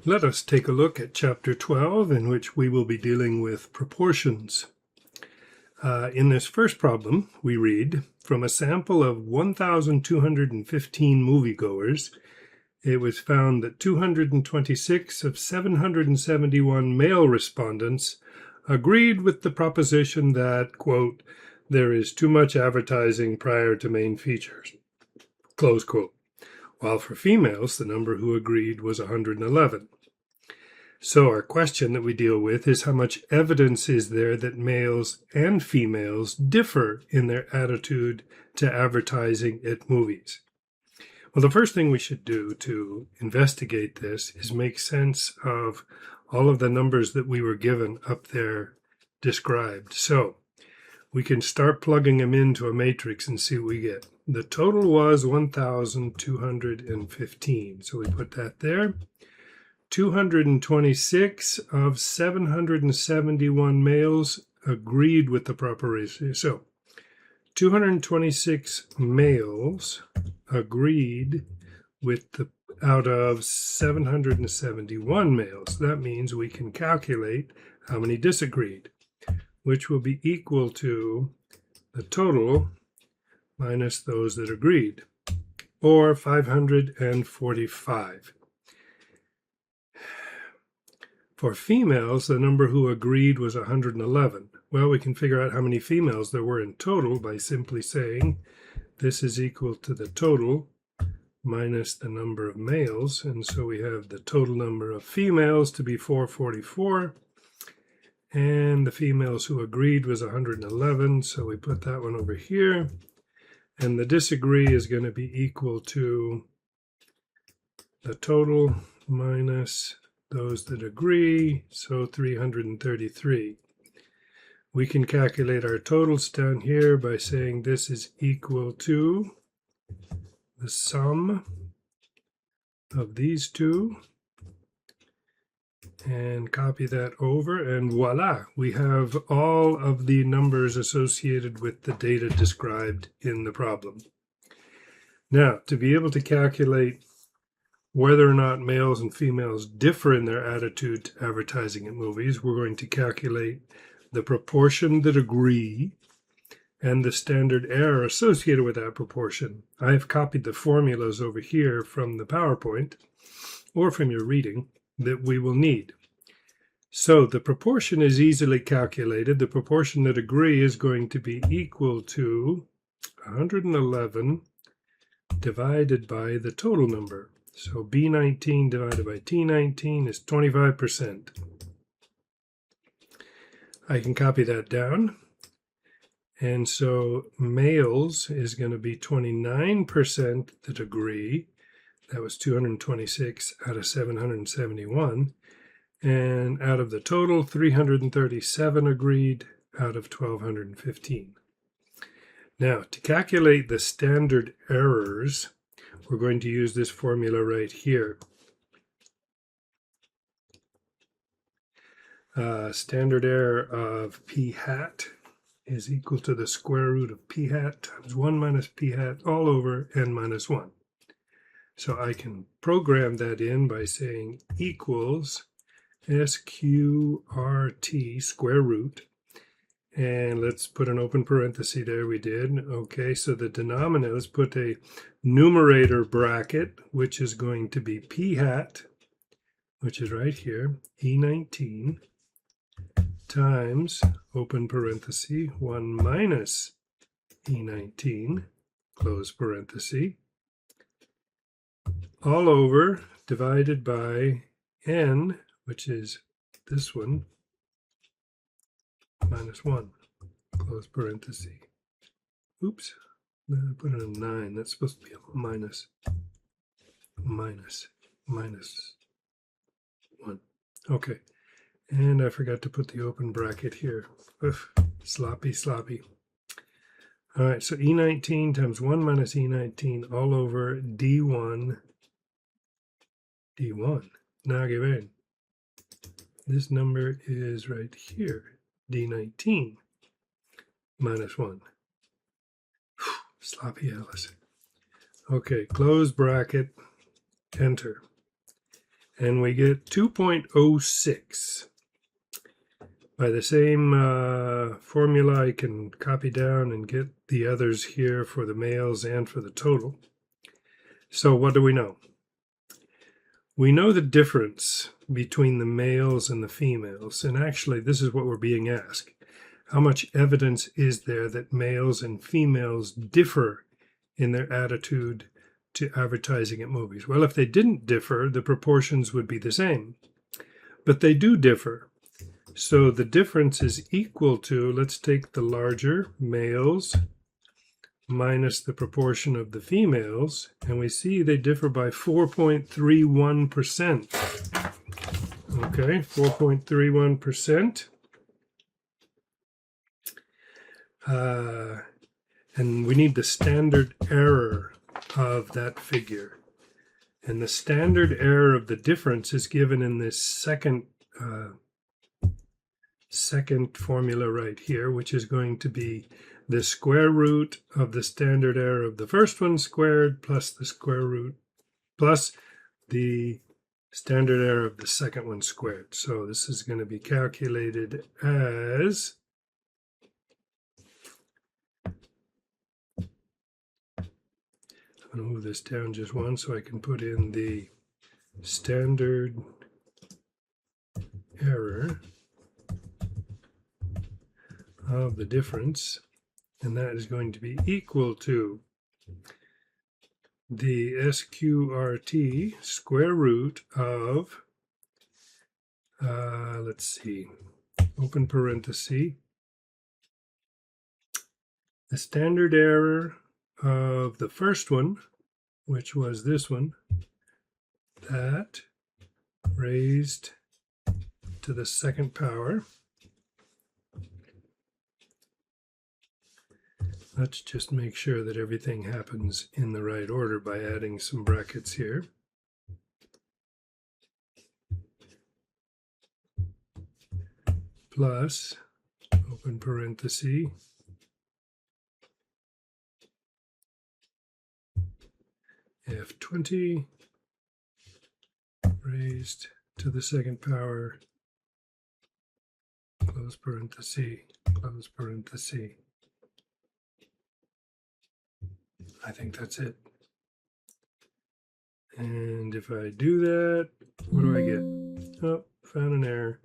Let us take a look at Chapter 12, in which we will be dealing with proportions. In this first problem, we read, from a sample of 1,215 moviegoers, it was found that 226 of 771 male respondents agreed with the proposition that, quote, there is too much advertising prior to main features, close quote. While for females, the number who agreed was 111. So our question that we deal with is how much evidence is there that males and females differ in their attitude to advertising at movies? Well, the first thing we should do to investigate this is make sense of all of the numbers that we were given up there described. So we can start plugging them into a matrix and see what we get. The total was 1,215. So we put that there. 226 of 771 males agreed with the proposition. So 226 males agreed with the out of 771 males. That means we can calculate how many disagreed, which will be equal to the total minus those that agreed, or 545. For females, the number who agreed was 111. Well, we can figure out how many females there were in total by simply saying this is equal to the total minus the number of males. And so we have the total number of females to be 444. And the females who agreed was 111. So we put that one over here. And the disagree is going to be equal to the total minus those that agree, so 333. We can calculate our totals down here by saying this is equal to the sum of these two, and copy that over, and voila, we have all of the numbers associated with the data described in the problem. Now, to be able to calculate whether or not males and females differ in their attitude to advertising at movies, we're going to calculate the proportion that agree and the standard error associated with that proportion. I have copied the formulas over here from the PowerPoint or from your reading that we will need. So the proportion is easily calculated. The proportion that agree is going to be equal to 111 divided by the total number. So B19 divided by T19 is 25%. I can copy that down. And so males is going to be 29% that agree. That was 226 out of 771. And out of the total, 337 agreed out of 1,215. Now, to calculate the standard errors, we're going to use this formula right here. Standard error of p hat is equal to the square root of p hat times 1 minus p hat all over n minus 1. So I can program that in by saying equals SQRT square root. And let's put an open parenthesis there. We did. Okay, so the denominator, let's put a numerator bracket, which is going to be p hat, which is right here, E19, times, open parenthesis, 1 minus E19, close parenthesis, all over, divided by n, which is this one, minus 1, close parenthesis. Oops, I put in a 9. That's supposed to be a minus 1. Okay, and I forgot to put the open bracket here. Oof, sloppy. All right, so E19 times 1 minus E19 all over D1. Now give in. This number is right here. D19 minus 1. Sloppy Alice. Okay, close bracket, enter. and we get 2.06. By the same formula, I can copy down and get the others here for the males and for the total. So what do we know? We know the difference between the males and the females, and actually this is what we're being asked. How much evidence is there that males and females differ in their attitude to advertising at movies? Well, if they didn't differ, the proportions would be the same. But they do differ. So the difference is equal to, let's take the larger males minus the proportion of the females, and we see they differ by 4.31%. Okay, 4.31%. And we need the standard error of that figure. And the standard error of the difference is given in this second formula right here, which is going to be the square root of the standard error of the first one squared plus the square root plus the standard error of the second one squared. So this is going to be calculated as I'm going to move this down just one so I can put in the standard error of the difference, and that is going to be equal to the SQRT square root of, let's see, open parenthesis, the standard error of the first one, which was this one, that raised to the second power. Let's just make sure that everything happens in the right order by adding some brackets here. Plus, open parenthesis, F20 raised to the second power, close parenthesis, close parenthesis. I think that's it. And if I do that, what do I get? Oh, found an error.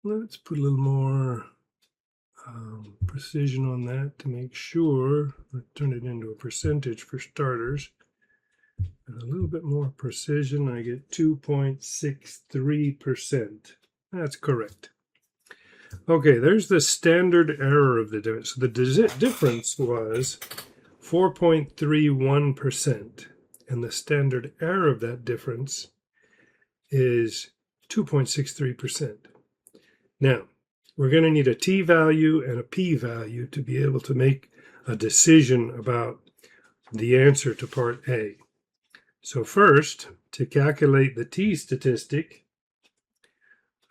Let's put a little more precision on that to make sure. Let's turn it into a percentage for starters. And a little bit more precision, I get 2.63%. That's correct. Okay, there's the standard error of the difference. So the difference was 4.31%, and the standard error of that difference is 2.63%. Now, we're going to need a t-value and a p-value to be able to make a decision about the answer to part A. So first, to calculate the t-statistic,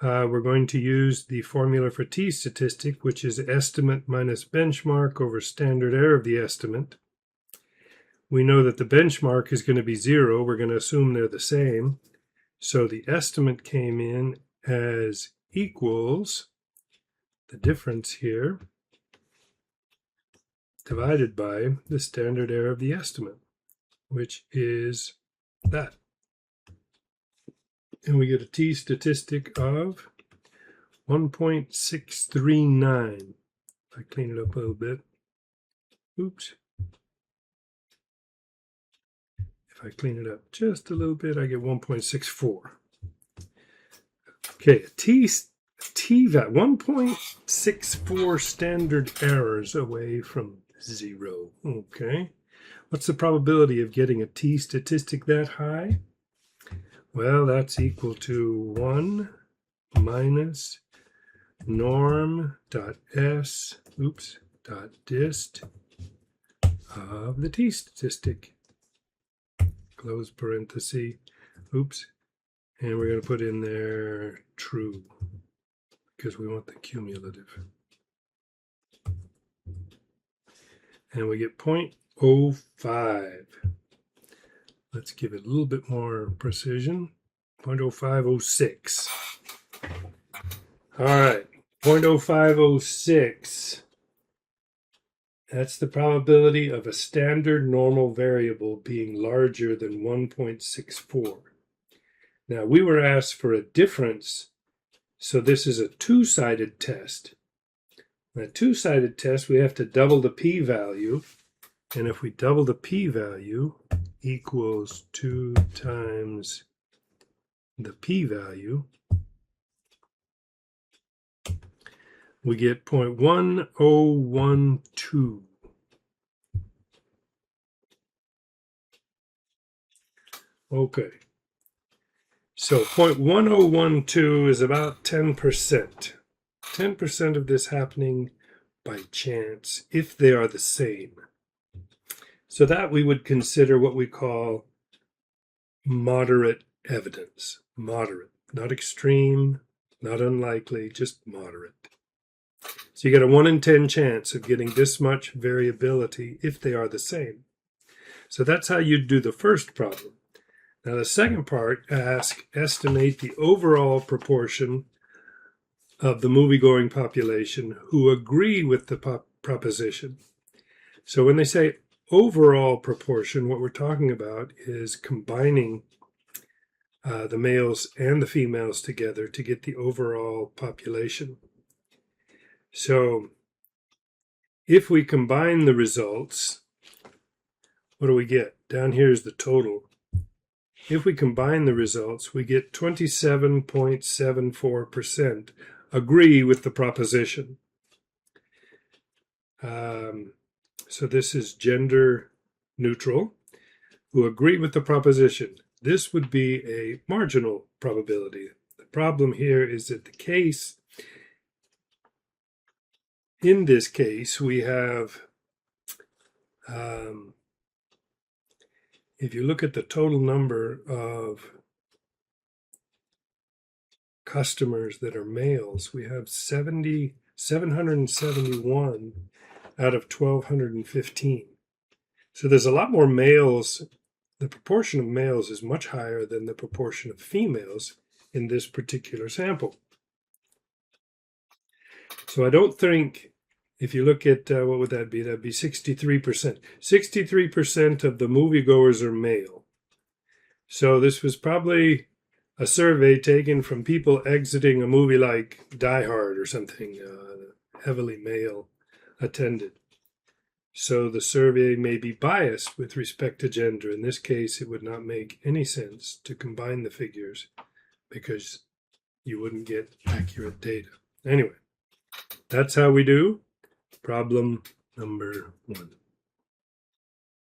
we're going to use the formula for t-statistic, which is estimate minus benchmark over standard error of the estimate. We know that the benchmark is going to be 0. We're going to assume they're the same. So the estimate came in as equals the difference here divided by the standard error of the estimate, which is that. And we get a t-statistic of 1.639. If I clean it up a little bit. Oops. If I clean it up just a little bit, I get 1.64. Okay, t-value, 1.64 standard errors away from 0. Okay. What's the probability of getting a t-statistic that high? Well, that's equal to 1 minus norm.s, dist of the t-statistic. Close parenthesis, and we're going to put in there true because we want the cumulative. and we get 0.05. Let's give it a little bit more precision. 0.0506. All right, 0.0506. That's the probability of a standard normal variable being larger than 1.64. Now, we were asked for a difference, so this is a two-sided test. In a two-sided test, we have to double the p-value, and if we double the p-value equals 2 times the p-value, we get 0.1012. Okay. So 0.1012 is about 10%. 10% of this happening by chance if they are the same. So that we would consider what we call moderate evidence. Moderate, not extreme, not unlikely, just moderate. So you get a 1 in 10 chance of getting this much variability if they are the same. So that's how you'd do the first problem. Now the second part asks, estimate the overall proportion of the movie-going population who agree with the proposition. So when they say overall proportion, what we're talking about is combining the males and the females together to get the overall population. So if we combine the results, what do we get? Down here is the total. If we combine the results, we get 27.74% agree with the proposition. So this is gender neutral, who agree with the proposition. This would be a marginal probability. The problem here is that the case, in this case, we have, if you look at the total number of customers that are males, we have 771 out of 1,215. So there's a lot more males. The proportion of males is much higher than the proportion of females in this particular sample. So I don't think, if you look at, what would that be? That'd be 63%. 63% of the moviegoers are male. So this was probably a survey taken from people exiting a movie like Die Hard or something, heavily male attended. So the survey may be biased with respect to gender. In this case, it would not make any sense to combine the figures because you wouldn't get accurate data. Anyway, that's how we do problem number 1.